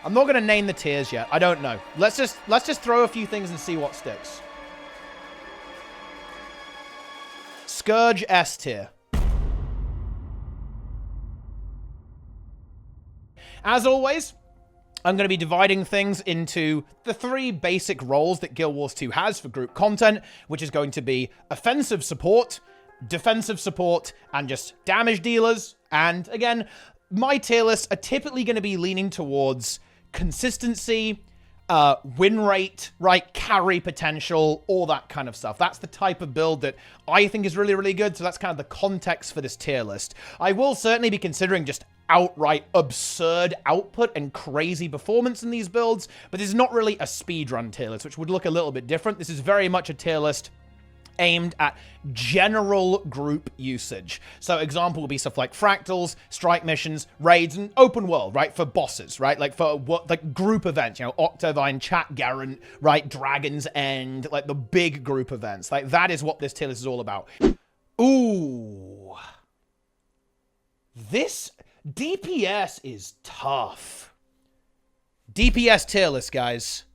I'm not going to name the tiers yet. I don't know. Let's just throw a few things and see what sticks. Scourge S tier. As always, I'm going to be dividing things into the 3 basic roles that Guild Wars 2 has for group content, which is going to be offensive support, defensive support, and just damage dealers. And again, my tier lists are typically going to be leaning towards consistency, win rate, right, carry potential, all that kind of stuff. That's the type of build that I think is really, really good. So that's kind of the context for this tier list. I will certainly be considering just outright absurd output and crazy performance in these builds, but this is not really a speedrun tier list, which would look a little bit different. This is very much a tier list aimed at general group usage. So example would be stuff like fractals, strike missions, raids, and open world, right? For bosses, right? Like for what, like group events, you know, Octavine, Chat Garant, right? Dragon's End, like the big group events. Like that is what this tier list is all about. Ooh. This DPS is tough. DPS tier list, guys.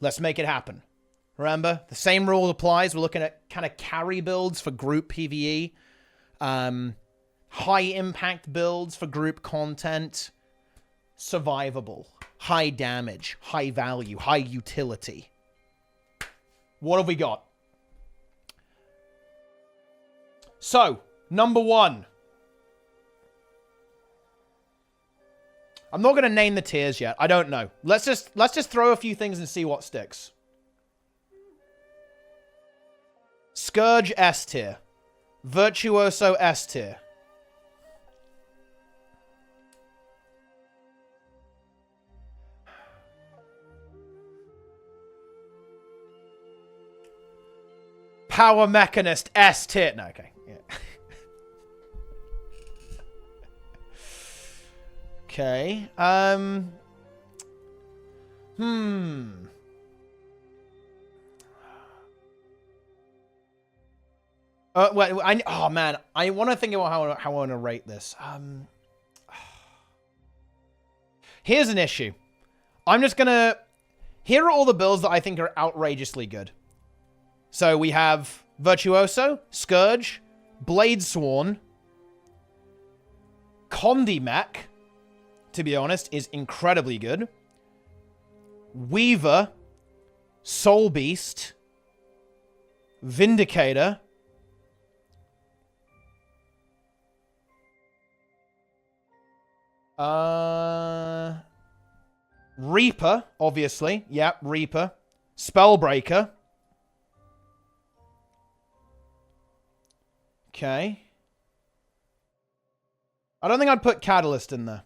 Let's make it happen. Remember, the same rule applies. We're looking at kind of carry builds for group PvE. High impact builds for group content. Survivable. High damage. High value. High utility. What have we got? So, number 1. I'm not going to name the tiers yet. I don't know. Let's just throw a few things and see what sticks. Scourge S tier. Virtuoso S tier. Power Mechanist S tier. No, okay. Yeah. Okay. Well, oh man, I want to think about how I want to rate this. Here's an issue. I'm just gonna. Here are all the builds that I think are outrageously good. So we have Virtuoso, Scourge, Bladesworn, Condimech, to be honest, is incredibly good. Weaver, Soulbeast, Vindicator, Reaper, obviously. Yep, Reaper. Spellbreaker. Okay. I don't think I'd put Catalyst in there.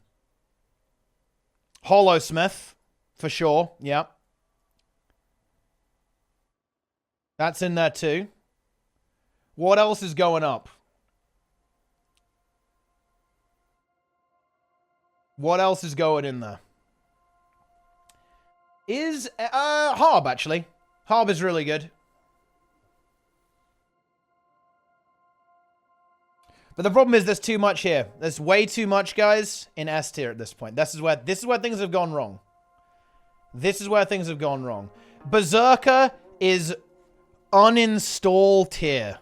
Holosmith, for sure. Yep. That's in there too. What else is going up? What else is going in there? Is Harb, actually. Harb is really good. But the problem is there's too much here. There's way too much, guys, in S tier at this point. This is where things have gone wrong. This is where things have gone wrong. Berserker is uninstall tier.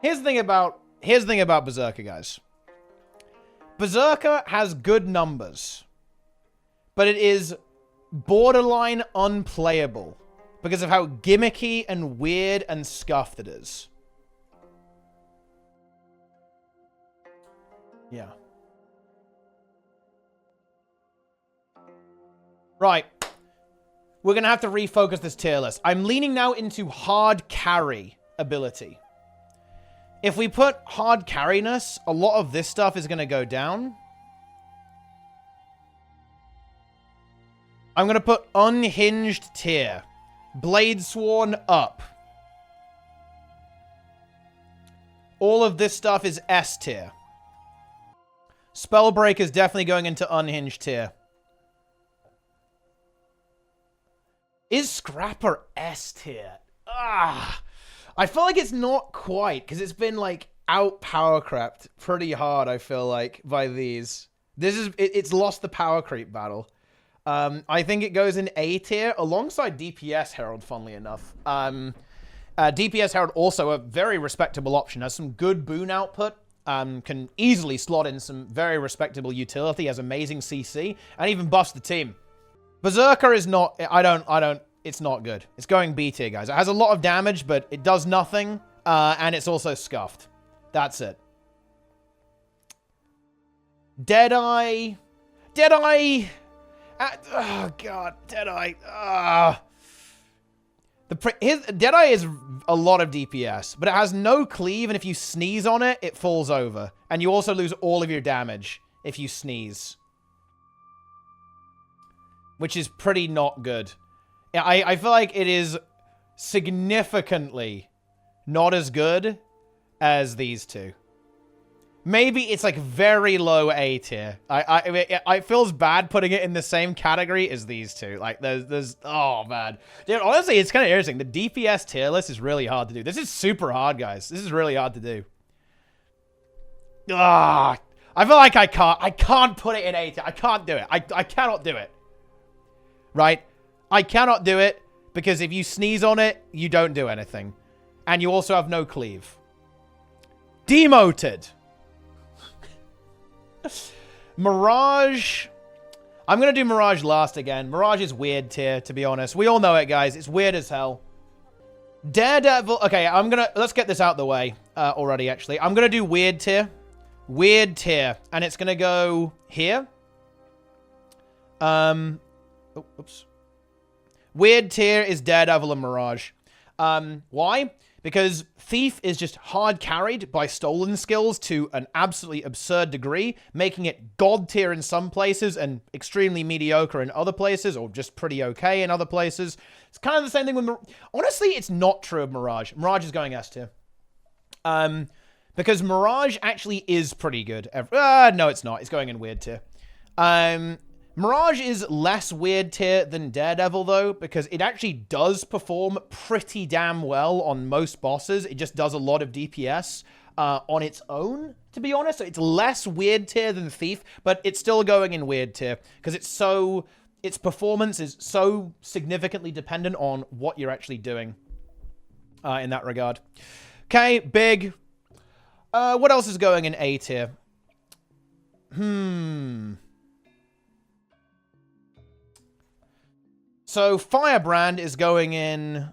Here's the thing about Berserker, guys. Berserker has good numbers, but it is borderline unplayable because of how gimmicky and weird and scuffed it is. Yeah. Right. We're going to have to refocus this tier list. I'm leaning now into hard carry ability. If we put hard carriness, a lot of this stuff is going to go down. I'm going to put unhinged tier. Bladesworn up. All of this stuff is S tier. Spellbreaker is definitely going into unhinged tier. Is Scrapper S tier? Ah, I feel like it's not quite, because it's been, like, out power crept pretty hard, I feel like, by these. It's lost the power creep battle. I think it goes in A tier alongside DPS Herald, funnily enough. DPS Herald also a very respectable option, has some good boon output, can easily slot in some very respectable utility, has amazing CC, and even buffs the team. Berserker is not, it's not good. It's going B tier, guys. It has a lot of damage, but it does nothing, and it's also scuffed. That's it. Deadeye. Oh, God. Deadeye. Deadeye is a lot of DPS, but it has no cleave, and if you sneeze on it, it falls over. And you also lose all of your damage if you sneeze. Which is pretty not good. I feel like it is significantly not as good as these two. Maybe it's like very low A tier. It feels bad putting it in the same category as these two. Like there's oh man. Dude, honestly, it's kind of interesting. The DPS tier list is really hard to do. This is super hard, guys. This is really hard to do. I feel like I can't put it in A tier. I can't do it. I cannot do it. Right? I cannot do it because if you sneeze on it, you don't do anything. And you also have no cleave. Demoted. Mirage. I'm going to do Mirage last again. Mirage is weird tier, to be honest. We all know it, guys. It's weird as hell. Daredevil. Okay, let's get this out the way already, actually. I'm going to do weird tier. Weird tier. And it's going to go here. Oops. Weird tier is Daredevil and Mirage. Why? Because Thief is just hard carried by stolen skills to an absolutely absurd degree, making it god tier in some places and extremely mediocre in other places, or just pretty okay in other places. It's kind of the same thing with honestly, it's not true of Mirage. Mirage is going S tier. Because Mirage actually is pretty good. No, it's not. It's going in weird tier. Mirage is less weird tier than Daredevil, though, because it actually does perform pretty damn well on most bosses. It just does a lot of DPS on its own, to be honest. So it's less weird tier than Thief, but it's still going in weird tier because its performance is so significantly dependent on what you're actually doing in that regard. Okay, big. What else is going in A tier? So, Firebrand is going in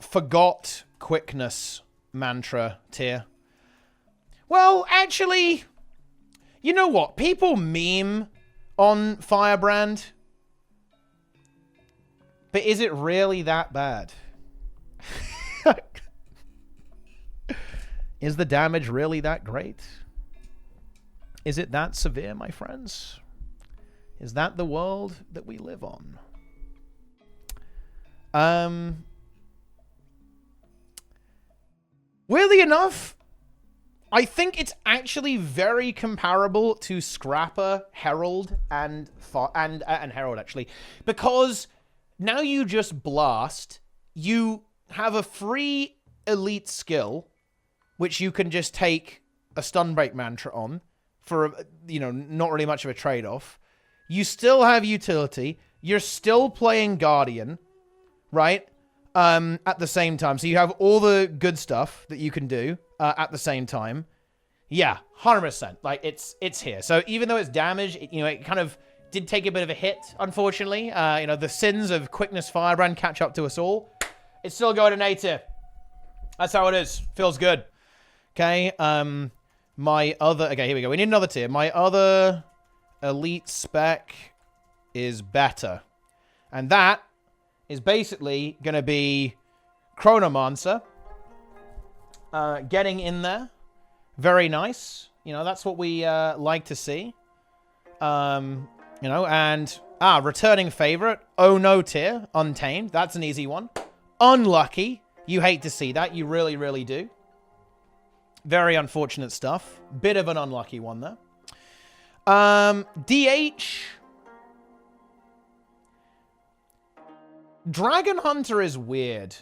Forgot Quickness Mantra tier. Well, actually, you know what? People meme on Firebrand. But is it really that bad? Is the damage really that great? Is it that severe, my friends? Is that the world that we live on? Weirdly enough, I think it's actually very comparable to Scrapper, Herald, and Herald, actually. Because now you just blast, you have a free elite skill, which you can just take a stun break mantra on for, you know, not really much of a trade-off. You still have utility. You're still playing Guardian, right? At the same time. So you have all the good stuff that you can do at the same time. Yeah, 100%. Like, it's here. So even though it's damage, it kind of did take a bit of a hit, unfortunately. The sins of Quickness Firebrand catch up to us all. It's still going in A tier. That's how it is. Feels good. Okay, okay, here we go. We need another tier. My other elite spec is better. And that is basically going to be Chronomancer. Getting in there. Very nice. That's what we like to see. And returning favorite. Oh no tier. Untamed. That's an easy one. Unlucky. You hate to see that. You really, really do. Very unfortunate stuff. Bit of an unlucky one there. DH. Dragonhunter is weird.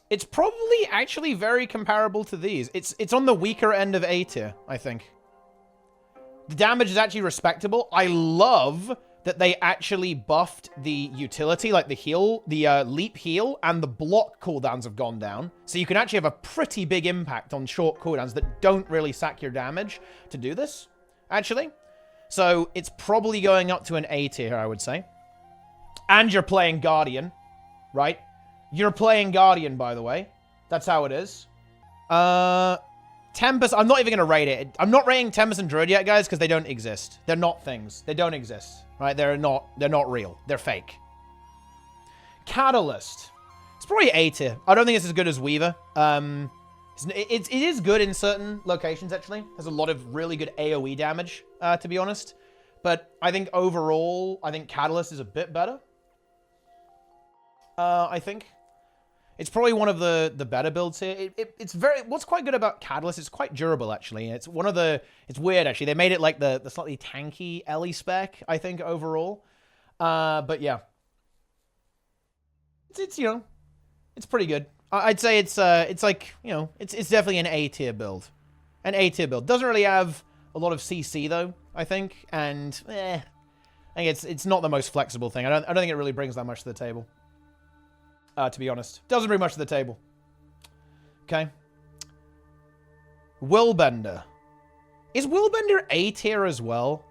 It's probably actually very comparable to these. It's on the weaker end of A tier, I think. The damage is actually respectable. I love that they actually buffed the utility, like the heal, the leap heal, and the block cooldowns have gone down. So you can actually have a pretty big impact on short cooldowns that don't really sack your damage to do this, actually. So it's probably going up to an A tier, I would say. And you're playing Guardian, right? You're playing Guardian, by the way. That's how it is. Tempest, I'm not even going to rate it. I'm not rating Tempest and Druid yet, guys, because they don't exist. They're not things. They don't exist, right? They're not real. They're fake. Catalyst. It's probably A tier. I don't think it's as good as Weaver. It is good in certain locations, actually. Has a lot of really good AoE damage, to be honest. But I think overall, I think Catalyst is a bit better. I think. It's probably one of the better builds here. It's very... What's quite good about Catalyst, it's quite durable, actually. It's one of the... It's weird, actually. They made it like the slightly tanky Ellie spec, I think, overall. But, yeah. It's, you know... It's pretty good. I'd say it's like, you know... It's definitely an A-tier build. An A-tier build. Doesn't really have a lot of CC, though, I think. And, I think it's not the most flexible thing. I don't think it really brings that much to the table. To be honest. Doesn't bring much to the table. Okay. Willbender. Is Willbender A tier as well?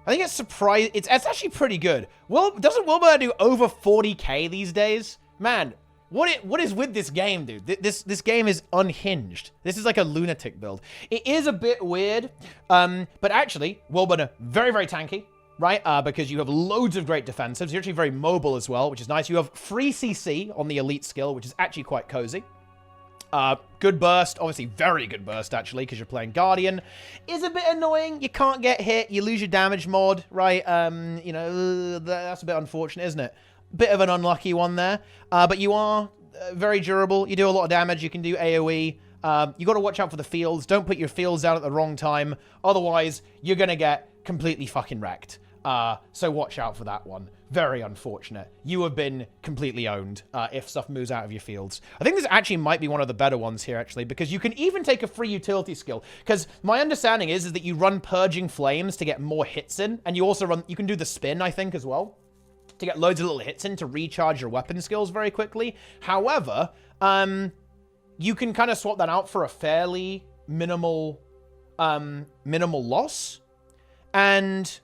I think it's surprising. It's actually pretty good. Doesn't Willbender do over 40k these days? Man, what is with this game, dude? This game is unhinged. This is like a lunatic build. It is a bit weird. But actually, Willbender, very, very tanky. Right, because you have loads of great defensives. You're actually very mobile as well, which is nice. You have free CC on the elite skill, which is actually quite cozy. Good burst, obviously very good burst, actually, because you're playing Guardian. Is a bit annoying. You can't get hit. You lose your damage mod, right? You know, that's a bit unfortunate, isn't it? Bit of an unlucky one there. But you are very durable. You do a lot of damage. You can do AoE. You got to watch out for the fields. Don't put your fields out at the wrong time. Otherwise, you're going to get completely fucking wrecked. So watch out for that one. Very unfortunate. You have been completely owned if stuff moves out of your fields. I think this actually might be one of the better ones here, actually, because you can even take a free utility skill. Because my understanding is that you run Purging Flames to get more hits in, and you also you can do the spin, I think, as well, to get loads of little hits in to recharge your weapon skills very quickly. However, you can kind of swap that out for a fairly minimal loss, and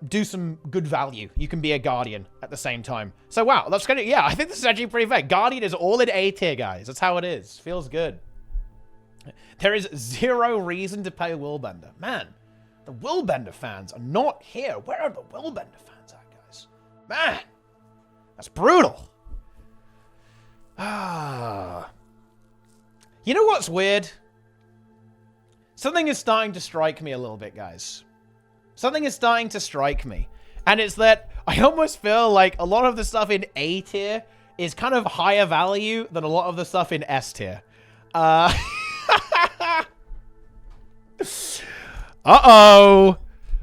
do some good value. You can be a Guardian at the same time. So, wow, that's kind of, yeah, I think this is actually pretty fair. Guardian is all in A tier, guys. That's how it is. Feels good. There is zero reason to play Willbender. Man, the Willbender fans are not here. Where are the Willbender fans at, guys? Man, that's brutal. You know what's weird? Something is starting to strike me a little bit, guys. Something is starting to strike me. And it's that I almost feel like a lot of the stuff in A tier is kind of higher value than a lot of the stuff in S tier. Uh-oh.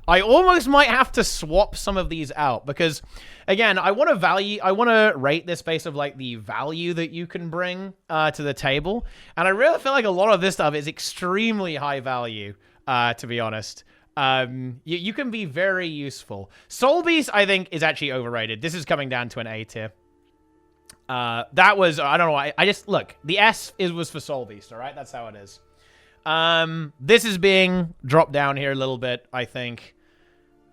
I almost might have to swap some of these out because, again, I want to rate this based on like the value that you can bring to the table. And I really feel like a lot of this stuff is extremely high value, to be honest. You can be very useful. Soulbeast, I think, is actually overrated. This is coming down to an A tier. That was, I don't know, I just, look, the S was for Soulbeast, all right? That's how it is. This is being dropped down here a little bit, I think.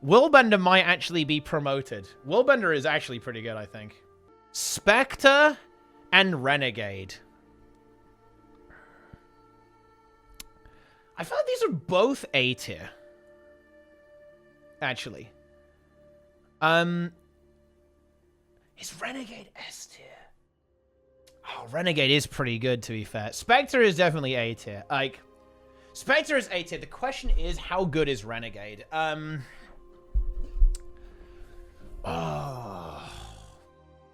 Willbender might actually be promoted. Willbender is actually pretty good, I think. Specter and Renegade. I feel like these are both A tier. Actually. Is Renegade S tier? Oh, Renegade is pretty good, to be fair. Specter is definitely A tier. Like, Specter is A tier. The question is, how good is Renegade?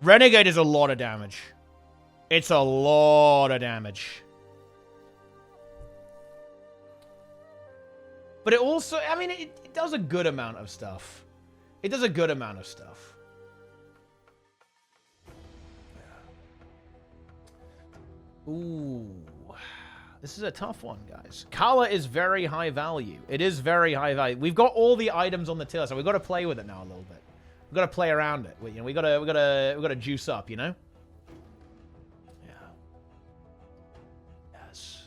Renegade is a lot of damage. It's a lot of damage. But it also, I mean, it does a good amount of stuff. It does a good amount of stuff. Ooh. This is a tough one, guys. Kala is very high value. It is very high value. We've got all the items on the tier, so we've got to play with it now a little bit. We've got to play around it. You know, we got to juice up, you know? Yeah. Yes.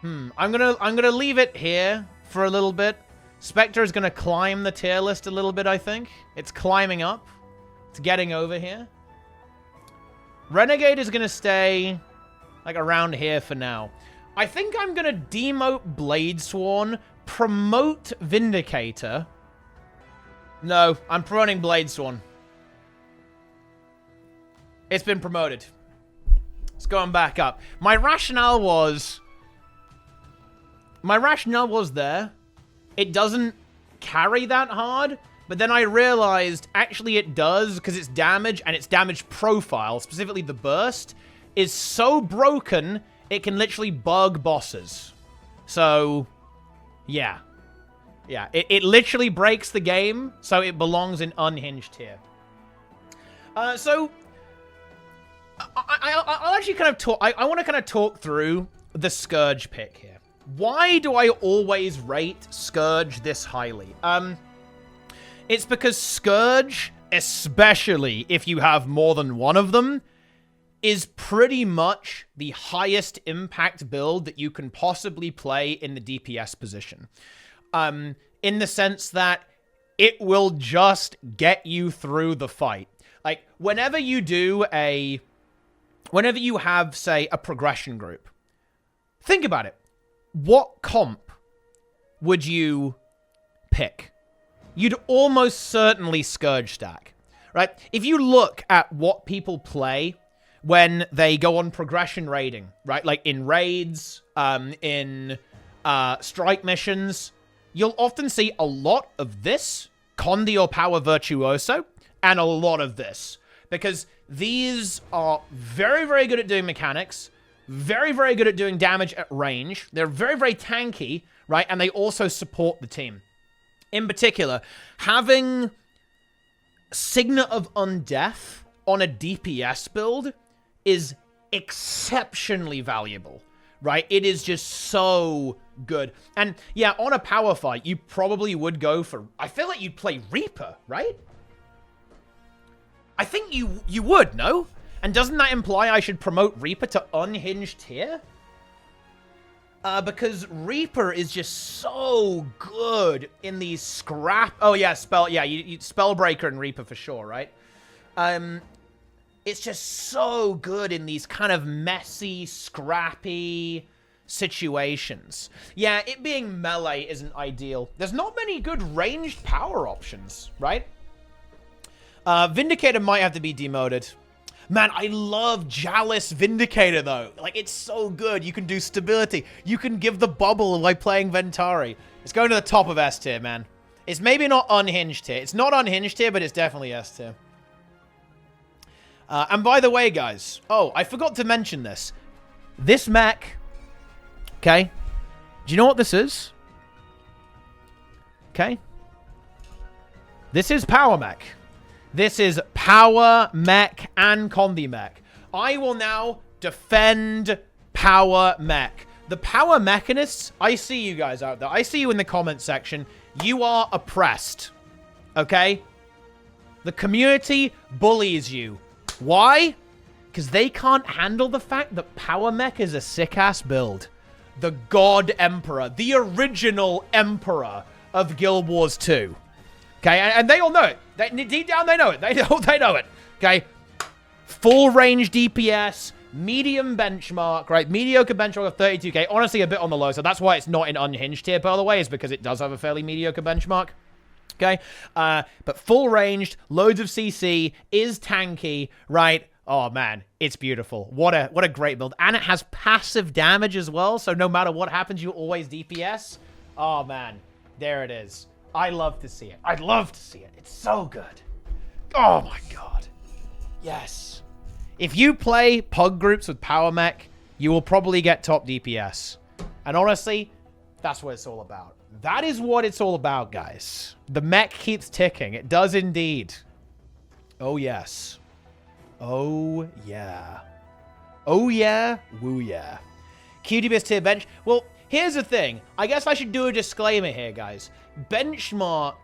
I'm gonna leave it here for a little bit. Specter is gonna climb the tier list a little bit, I think. It's climbing up. It's getting over here. Renegade is gonna stay like around here for now. I think I'm gonna demote Bladesworn, promote Vindicator. No, I'm promoting Bladesworn. It's been promoted. It's going back up. My rationale was there. It doesn't carry that hard, but then I realized actually it does, because its damage and its damage profile, specifically the burst, is so broken it can literally bug bosses. So, yeah. Yeah, it literally breaks the game, so it belongs in unhinged tier. So, I'll actually kind of talk... I want to kind of talk through the Scourge pick here. Why do I always rate Scourge this highly? It's because Scourge, especially if you have more than one of them, is pretty much the highest impact build that you can possibly play in the DPS position. In the sense that it will just get you through the fight. Like, whenever you have, say, a progression group, think about it. What comp would you pick? You'd almost certainly Scourge stack, right? If you look at what people play when they go on progression raiding, right? Like in raids, in strike missions, you'll often see a lot of this, Condi or Power Virtuoso, and a lot of this. Because these are very, very good at doing mechanics, very, very good at doing damage at range. They're very, very tanky, right? And they also support the team. In particular, having Signet of Undeath on a DPS build is exceptionally valuable, right? It is just so good. And yeah, on a power fight, you probably would go for... I feel like you'd play Reaper, right? I think you would, no? And doesn't that imply I should promote Reaper to unhinged tier? Because Reaper is just so good in these scrap... Oh, yeah, Spellbreaker and Reaper for sure, right? It's just so good in these kind of messy, scrappy situations. Yeah, it being melee isn't ideal. There's not many good ranged power options, right? Vindicator might have to be demoted. Man, I love Jalis Vindicator, though. Like, it's so good. You can do stability. You can give the bubble like playing Ventari. It's going to the top of S tier, man. It's maybe not unhinged tier. It's not unhinged tier, but it's definitely S tier. And by the way, guys. Oh, I forgot to mention this. This mech. Okay. Do you know what this is? Okay. This is Power Mech. This is Power Mech and Condi Mech. I will now defend Power Mech. The Power Mechanists, I see you guys out there. I see you in the comment section. You are oppressed. Okay? The community bullies you. Why? Because they can't handle the fact that Power Mech is a sick-ass build. The God Emperor. The original Emperor of Guild Wars 2. Okay, and they all know it. Deep down, they know it. They know it. Okay, full range DPS, medium benchmark, right? Mediocre benchmark of 32k. Honestly, a bit on the low, so that's why it's not in unhinged tier, by the way, is because it does have a fairly mediocre benchmark. Okay, but full ranged, loads of CC, is tanky, right? Oh man, it's beautiful. What a great build, and it has passive damage as well. So no matter what happens, you always DPS. Oh man, there it is. I love to see it. I'd love to see it. It's so good. Oh my god. Yes. If you play pug groups with power mech, you will probably get top DPS. And honestly, that's what it's all about. That is what it's all about, guys. The mech keeps ticking. It does indeed. Oh, yes. Oh, yeah. Oh, yeah. Woo, yeah. QDPS tier bench. Well, here's the thing. I guess I should do a disclaimer here, guys. Benchmark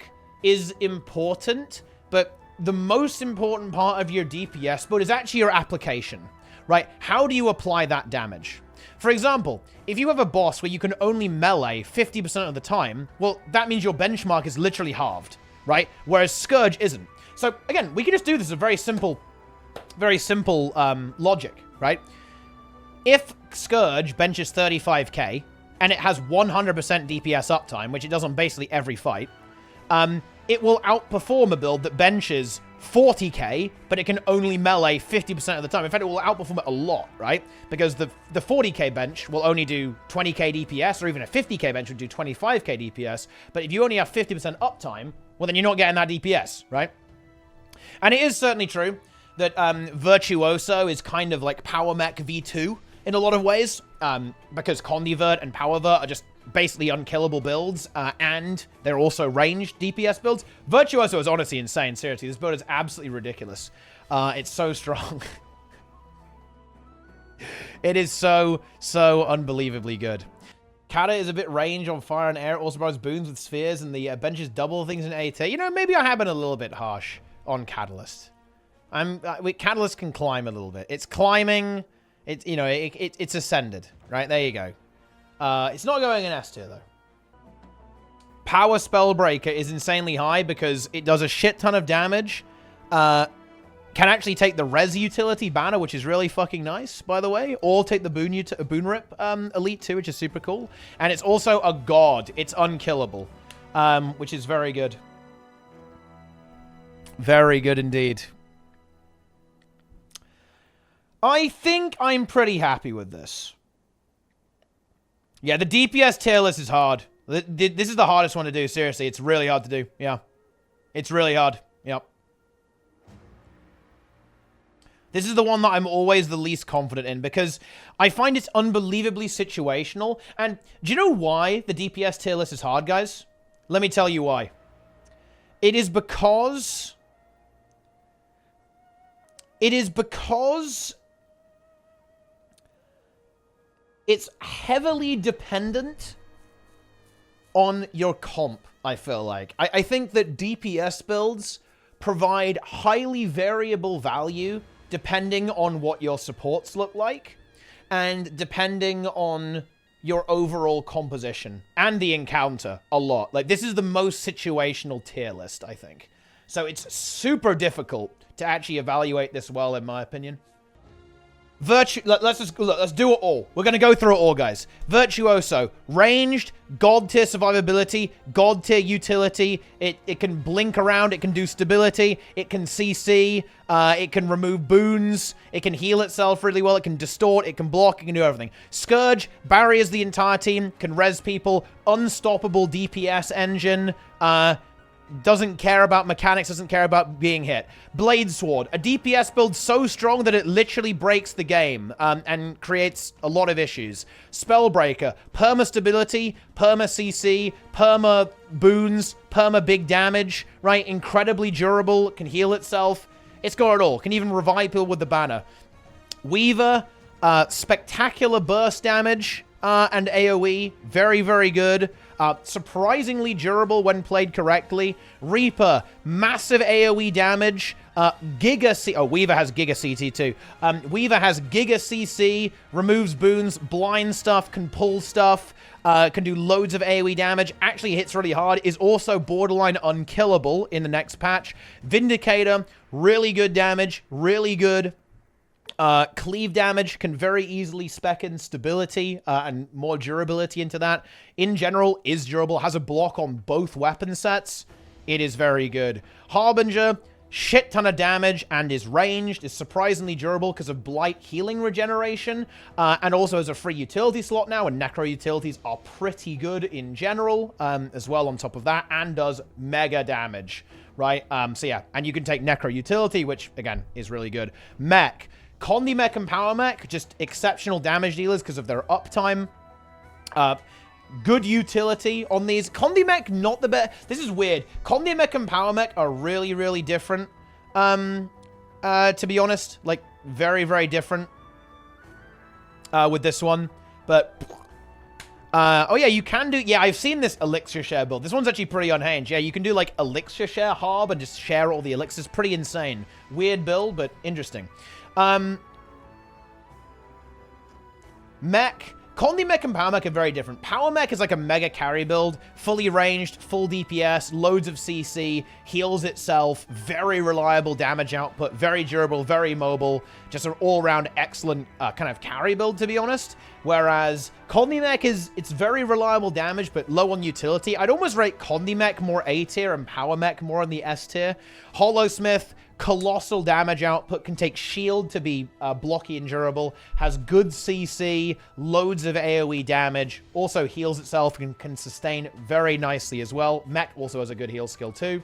is important, but the most important part of your DPS build is actually your application, right? How do you apply that damage? For example, if you have a boss where you can only melee 50% of the time, well, that means your benchmark is literally halved, right? Whereas Scourge isn't. So again, we can just do this as a very simple logic, right? If Scourge benches 35k and it has 100% DPS uptime, which it does on basically every fight, it will outperform a build that benches 40k, but it can only melee 50% of the time. In fact, it will outperform it a lot, right? Because the 40k bench will only do 20k DPS, or even a 50k bench would do 25k DPS. But if you only have 50% uptime, well, then you're not getting that DPS, right? And it is certainly true that Virtuoso is kind of like Power Mech V2 in a lot of ways, because Condivert and Powervert are just basically unkillable builds, and they're also ranged DPS builds. Virtuoso is honestly insane, seriously. This build is absolutely ridiculous. It's so strong. It is so unbelievably good. Kata is a bit range on fire and air. It also provides boons with spheres, and the benches double things in AT. You know, maybe I have been a little bit harsh on Catalyst. Catalyst can climb a little bit. It's climbing. It's, you know, it's ascended, right? There you go. It's not going in S tier, though. Power Spellbreaker is insanely high because it does a shit ton of damage. Can actually take the res utility banner, which is really fucking nice, by the way. Or take the boon rip elite too, which is super cool. And it's also a god. It's unkillable, which is very good. Very good indeed. I think I'm pretty happy with this. Yeah, the DPS tier list is hard. This is the hardest one to do, seriously. It's really hard to do. Yeah. It's really hard. Yep. This is the one that I'm always the least confident in because I find it's unbelievably situational. And do you know why the DPS tier list is hard, guys? Let me tell you why. It is because it's heavily dependent on your comp, I feel like. I think that DPS builds provide highly variable value depending on what your supports look like and depending on your overall composition and the encounter a lot. Like, this is the most situational tier list, I think. So it's super difficult to actually evaluate this well, in my opinion. Let's do it all. We're going to go through it all, guys. Virtuoso. Ranged, god tier survivability, god tier utility. It can blink around, it can do stability, it can CC, it can remove boons, it can heal itself really well, it can distort, it can block, it can do everything. Scourge, barriers the entire team, can res people, unstoppable DPS engine, doesn't care about mechanics, doesn't care about being hit. Bladesworn, a DPS build so strong that it literally breaks the game and creates a lot of issues. Spellbreaker, perma stability, perma CC, perma boons, perma big damage, right? Incredibly durable, can heal itself. It's got it all. Can even revive people with the banner. Weaver, spectacular burst damage and AoE, very, very good. Surprisingly durable when played correctly. Reaper, massive AoE damage. Giga C... Oh, Weaver has Giga CT too. Weaver has Giga CC, removes boons, blind stuff, can pull stuff, can do loads of AoE damage, actually hits really hard, is also borderline unkillable in the next patch. Vindicator, really good damage, really good. Cleave damage, can very easily spec in stability and more durability into that. In general, is durable, has a block on both weapon sets. It is very good. Harbinger, shit ton of damage and is ranged, is surprisingly durable because of Blight healing regeneration, and also has a free utility slot now, and Necro utilities are pretty good in general as well on top of that, and does mega damage, right? So yeah, and you can take Necro utility, which again is really good. Mech. Condi Mech and Power Mech, just exceptional damage dealers because of their uptime. Good utility on these. Condi Mech, not the best. This is weird. Condi Mech and Power Mech are really, really different. To be honest, like, very, very different with this one. But, oh yeah, you can do, yeah, I've seen this Elixir Share build. This one's actually pretty unhinged. Yeah, you can do, like, Elixir Share Harb and just share all the elixirs. Pretty insane. Weird build, but interesting. Mech. Condi Mech and Power Mech are very different. Power Mech is like a mega carry build, fully ranged, full DPS, loads of CC, heals itself, very reliable damage output, very durable, very mobile, just an all-around excellent kind of carry build, to be honest. Whereas Condi Mech it's very reliable damage, but low on utility. I'd almost rate Condi Mech more A tier and Power Mech more on the S tier. Holosmith, colossal damage output, can take shield to be blocky and durable, has good CC, loads of AoE damage, also heals itself and can sustain very nicely as well. Mech also has a good heal skill too.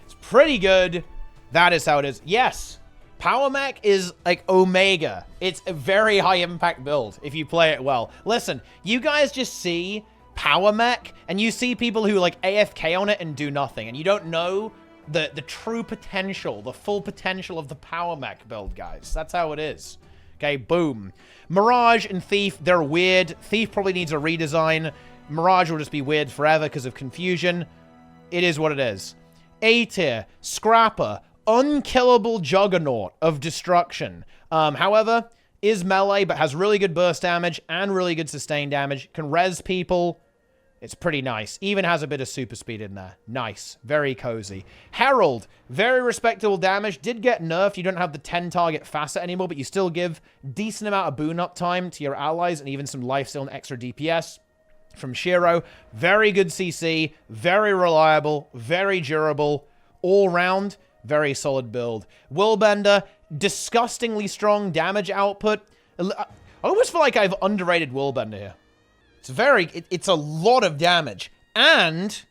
It's pretty good. That is how it is. Yes, Power Mech is like Omega. It's a very high impact build if you play it well. Listen, you guys just see Power Mech and you see people who like AFK on it and do nothing, and you don't know the true potential, the full potential of the Power Mech build, guys. That's how it is. Okay, boom. Mirage and Thief, they're weird. Thief probably needs a redesign. Mirage will just be weird forever because of confusion. It is what it is. A tier, Scrapper, unkillable juggernaut of destruction. However, is melee, but has really good burst damage and really good sustain damage. Can res people. It's pretty nice. Even has a bit of super speed in there. Nice. Very cozy. Herald. Very respectable damage. Did get nerfed. You don't have the 10 target facet anymore, but you still give decent amount of boon uptime to your allies and even some lifesteal and extra DPS from Shiro. Very good CC. Very reliable. Very durable. All round, very solid build. Willbender. Disgustingly strong damage output. I almost feel like I've underrated Willbender here. It's a lot of damage. And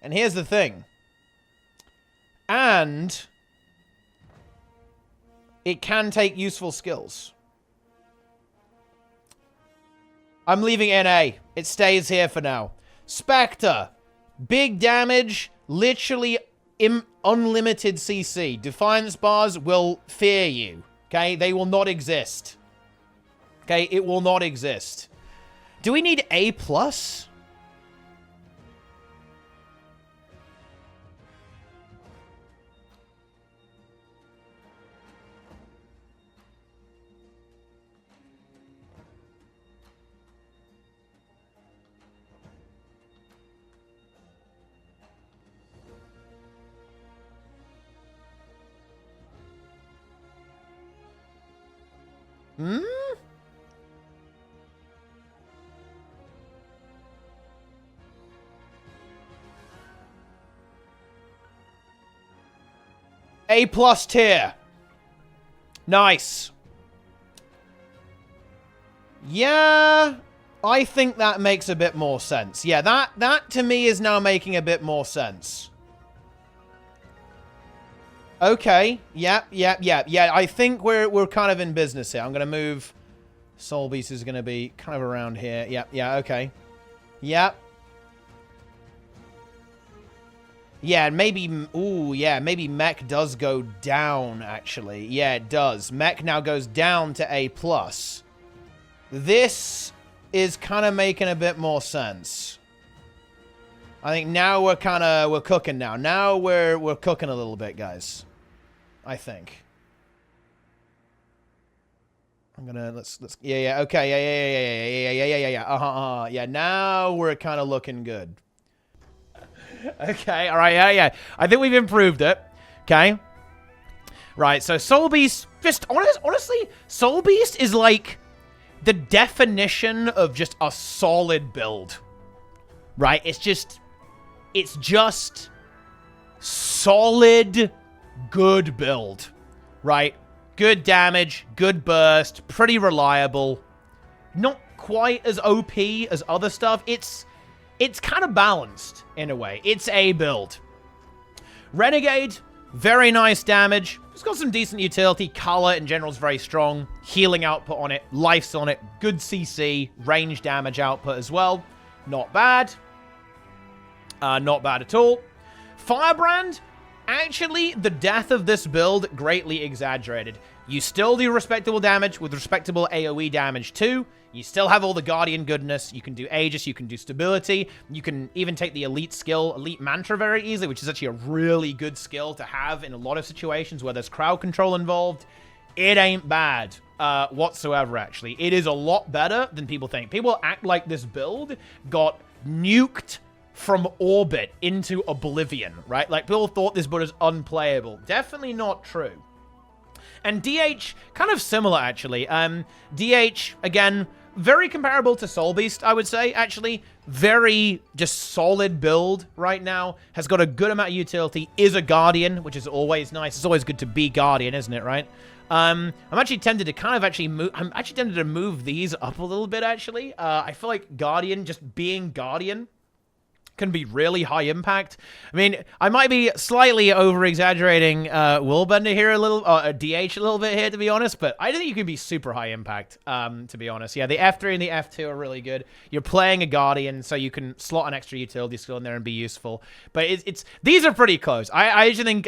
here's the thing. And it can take useful skills. I'm leaving NA. It stays here for now. Specter. Big damage. Literally unlimited CC. Defiance bars will fear you. Okay? They will not exist. Okay? It will not exist. Do we need A+? A+ tier. Nice. Yeah, I think that makes a bit more sense. Yeah, that to me is now making a bit more sense. Okay. Yeah. I think we're kind of in business here. I'm gonna move. Soulbeast is gonna be kind of around here. Yeah. Okay. Yep. Yeah, and maybe, ooh, yeah, maybe Mech does go down, actually. Yeah, it does. Mech now goes down to A+. This is kind of making a bit more sense. I think now we're cooking now. Now we're cooking a little bit, guys. I think. I'm gonna, let's, yeah, okay, yeah. Yeah, now we're kind of looking good. Okay, all right, yeah. I think we've improved it. Okay. Right, so Soulbeast, just honestly, Soulbeast is like the definition of just a solid build. Right? It's just solid, good build. Right? Good damage, good burst, pretty reliable. Not quite as OP as other stuff. It's kind of balanced, in a way. It's a build. Renegade, very nice damage. It's got some decent utility. Color in general is very strong. Healing output on it. Life's on it. Good CC. Range damage output as well. Not bad. Not bad at all. Firebrand. Actually, the death of this build greatly exaggerated. You still do respectable damage with respectable AoE damage too. You still have all the Guardian goodness. You can do Aegis, you can do Stability. You can even take the Elite skill, Elite Mantra very easily, which is actually a really good skill to have in a lot of situations where there's crowd control involved. It ain't bad whatsoever, actually. It is a lot better than people think. People act like this build got nuked from orbit into oblivion, right? Like, people thought this build is unplayable. Definitely not true. And DH, kind of similar, actually. DH, again, very comparable to Soulbeast, I would say, actually. Very just solid build right now. Has got a good amount of utility. Is a Guardian, which is always nice. It's always good to be Guardian, isn't it, right? I'm actually tempted to kind of actually move... I'm actually tempted to move these up a little bit, actually. I feel like Guardian, just being Guardian, can be really high impact. I mean, I might be slightly over-exaggerating Willbender here a little, DH a little bit here, to be honest, but I think you can be super high impact, to be honest. Yeah, the F3 and the F2 are really good. You're playing a Guardian, so you can slot an extra utility skill in there and be useful. But these are pretty close. I actually think,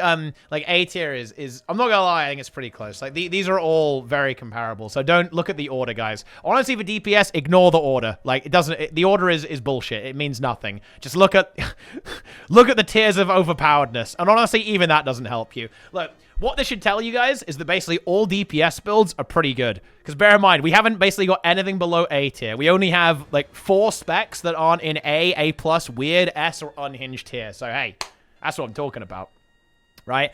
like, A tier is, I'm not gonna lie, I think it's pretty close. Like, these are all very comparable, so don't look at the order, guys. Honestly, for DPS, ignore the order. Like, the order is bullshit. It means nothing. Just look at the tiers of overpoweredness, and honestly, even that doesn't help you. Look, what this should tell you guys is that basically all DPS builds are pretty good. Because bear in mind, we haven't basically got anything below A tier. We only have like 4 specs that aren't in A+, weird, S, or unhinged tier. So hey, that's what I'm talking about, right?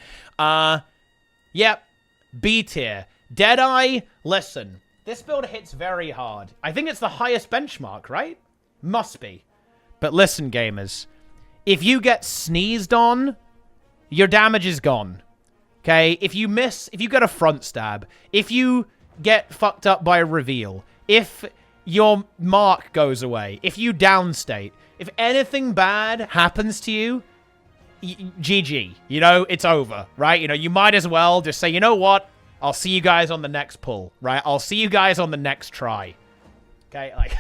Yep, B tier. Deadeye, listen, this build hits very hard. I think it's the highest benchmark, right? Must be. But listen, gamers, if you get sneezed on, your damage is gone. Okay? If you miss, if you get a front stab, if you get fucked up by a reveal, if your mark goes away, if you downstate, if anything bad happens to you, GG. You know, it's over, right? You know, you might as well just say, you know what? I'll see you guys on the next pull, right? I'll see you guys on the next try. Okay? Like...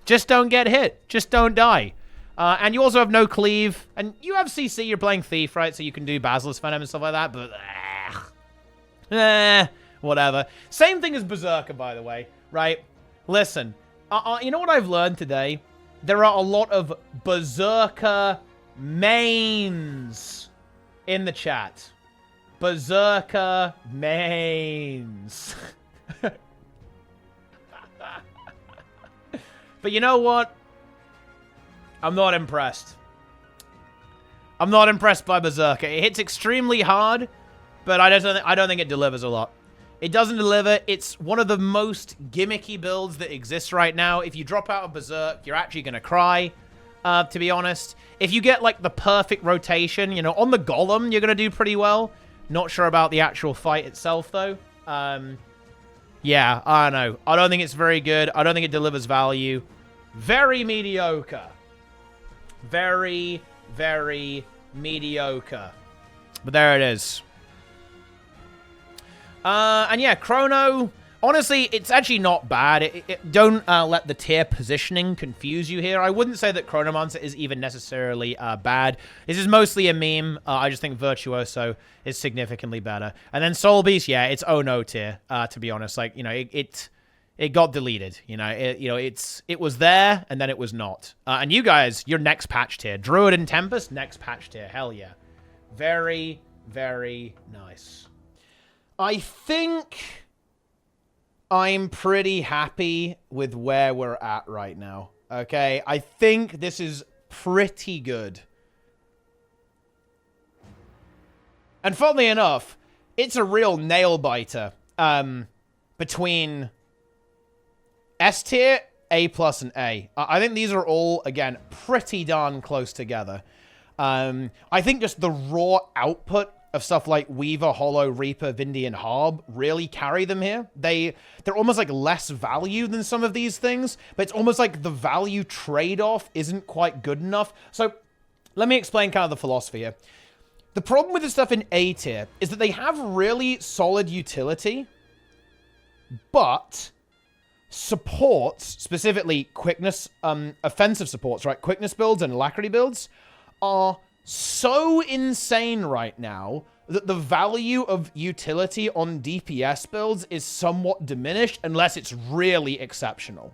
Just don't get hit. Just don't die. And you also have no cleave. And you have CC. You're playing Thief, right? So you can do Basilisk Venom and stuff like that. But, whatever. Same thing as Berserker, by the way, right? Listen, you know what I've learned today? There are a lot of Berserker mains in the chat. Berserker mains. But you know what? I'm not impressed. I'm not impressed by Berserker. It hits extremely hard, but I don't think it delivers a lot. It doesn't deliver. It's one of the most gimmicky builds that exists right now. If you drop out of Berserk, you're actually going to cry, to be honest. If you get, like, the perfect rotation, you know, on the Golem, you're going to do pretty well. Not sure about the actual fight itself, though. Yeah, I don't know. I don't think it's very good. I don't think it delivers value. Very mediocre. Very, very mediocre. But there it is. And yeah, Chrono... Honestly, it's actually not bad. Don't let the tier positioning confuse you here. I wouldn't say that Chronomancer is even necessarily bad. This is mostly a meme. I just think Virtuoso is significantly better. And then Soulbeast, yeah, it's oh no tier, to be honest. Like, you know, it got deleted. You know, it was there, and then it was not. And you guys, your next patch tier. Druid and Tempest, next patch tier. Hell yeah. Very, very nice. I think... I'm pretty happy with where we're at right now, okay? I think this is pretty good. And funnily enough, it's a real nail-biter between S tier, A+, and A. I think these are all, again, pretty darn close together. I think just the raw output of stuff like Weaver, Holo, Reaper, Vindy, and Harb really carry them here. They're almost like less value than some of these things, but it's almost like the value trade-off isn't quite good enough. So let me explain kind of the philosophy here. The problem with the stuff in A tier is that they have really solid utility, but supports, specifically quickness, offensive supports, right? Quickness builds and alacrity builds are so insane right now that the value of utility on DPS builds is somewhat diminished unless it's really exceptional.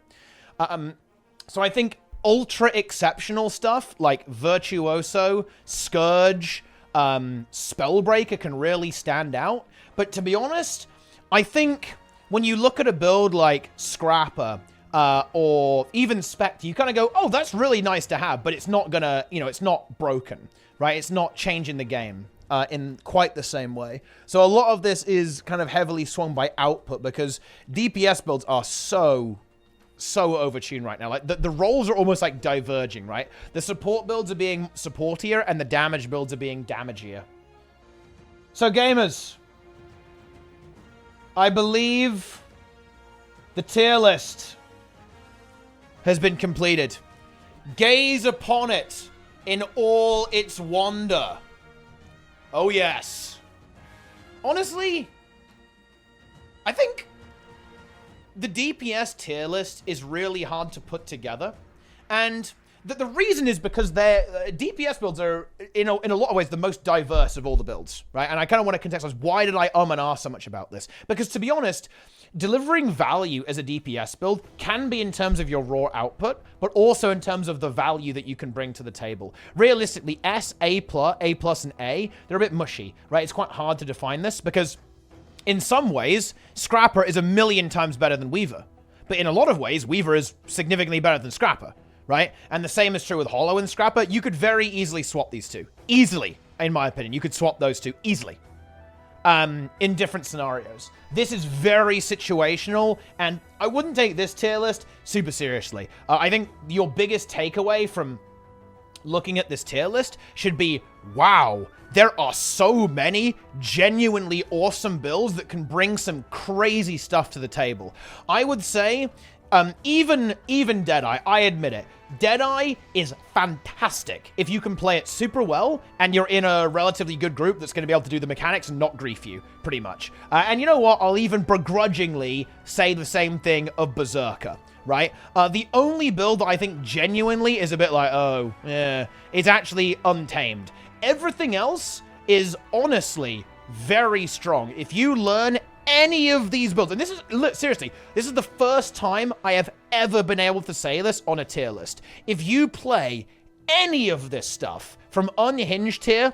So I think ultra exceptional stuff like Virtuoso, Scourge, Spellbreaker can really stand out. But to be honest, I think when you look at a build like Scrapper or even Specter, you kind of go, oh, that's really nice to have, but it's not gonna, you know, it's not broken, right? It's not changing the game in quite the same way. So a lot of this is kind of heavily swung by output because DPS builds are so overtuned right now. Like the roles are almost like diverging, right? The support builds are being supportier and the damage builds are being damagier. So gamers, I believe the tier list has been completed. Gaze upon it in all its wonder. Oh yes. Honestly, I think the DPS tier list is really hard to put together. And the reason is because their DPS builds are, in a lot of ways, the most diverse of all the builds, right? And I kind of want to contextualize, why did I and ah so much about this? Because to be honest, delivering value as a DPS build can be in terms of your raw output, but also in terms of the value that you can bring to the table. Realistically, S, A+, and A, they're a bit mushy, right? It's quite hard to define this because in some ways, Scrapper is a million times better than Weaver. But in a lot of ways, Weaver is significantly better than Scrapper, right? And the same is true with Holo and Scrapper. You could very easily swap these two. Easily, in my opinion. You could swap those two easily. In different scenarios. This is very situational, and I wouldn't take this tier list super seriously. I think your biggest takeaway from looking at this tier list should be, wow, there are so many genuinely awesome builds that can bring some crazy stuff to the table. I would say, even Deadeye, I admit it, Deadeye is fantastic if you can play it super well and you're in a relatively good group that's going to be able to do the mechanics and not grief you, pretty much. And you know what? I'll even begrudgingly say the same thing of Berserker, right? The only build that I think genuinely is a bit like, oh, yeah, is actually Untamed. Everything else is honestly very strong. If you learn any of these builds, and this is, look, seriously, this is the first time I have ever been able to say this on a tier list. If you play any of this stuff from Unhinged tier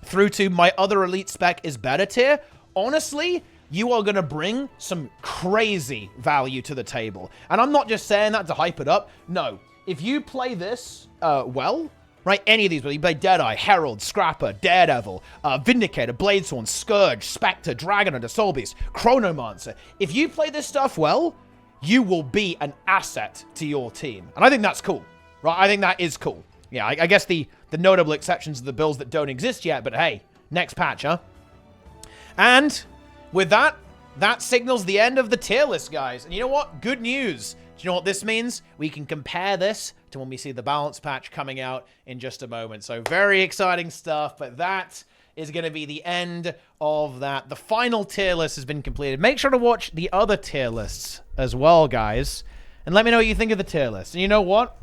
through to my other elite spec is better tier, honestly, you are going to bring some crazy value to the table. And I'm not just saying that to hype it up. No, if you play this well, right, any of these, whether you play Deadeye, Herald, Scrapper, Daredevil, Vindicator, Bladesworn, Scourge, Specter, Dragonhunter, Soulbeast, Chronomancer. If you play this stuff well, you will be an asset to your team. And I think that's cool, right? I think that is cool. Yeah, I guess the notable exceptions are the builds that don't exist yet, but hey, next patch, huh? And with that, that signals the end of the tier list, guys. And you know what? Good news. Do you know what this means? We can compare this to when we see the balance patch coming out in just a moment. So very exciting stuff, but that is going to be the end of that. The final tier list has been completed. Make sure to watch the other tier lists as well, guys. And let me know what you think of the tier list. And you know what?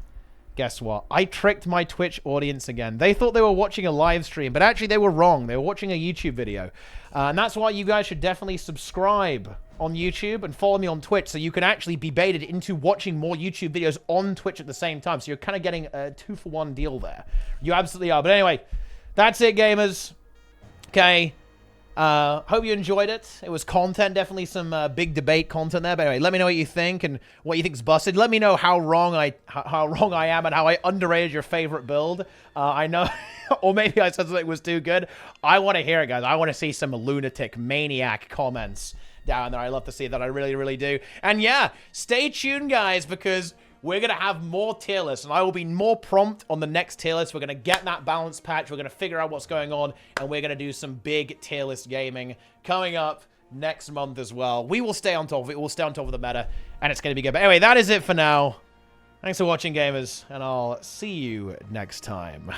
Guess what? I tricked my Twitch audience again. They thought they were watching a live stream, but actually they were wrong. They were watching a YouTube video. And that's why you guys should definitely subscribe on YouTube and follow me on Twitch so you can actually be baited into watching more YouTube videos on Twitch at the same time. So you're kind of getting a 2-for-1 deal there. You absolutely are. But anyway, that's it, gamers. Okay. Hope you enjoyed it. It was content, definitely some big debate content there. But anyway, let me know what you think and what you think's busted. Let me know how wrong I am and how I underrated your favorite build. I know, or maybe I said something was too good. I want to hear it, guys. I want to see some lunatic maniac comments down there. I love to see that. I really, really do. And yeah, stay tuned, guys, because we're going to have more tier lists, and I will be more prompt on the next tier list. We're going to get that balance patch. We're going to figure out what's going on, and we're going to do some big tier list gaming coming up next month as well. We will stay on top of it. We'll stay on top of the meta, and it's going to be good. But anyway, that is it for now. Thanks for watching, gamers, and I'll see you next time.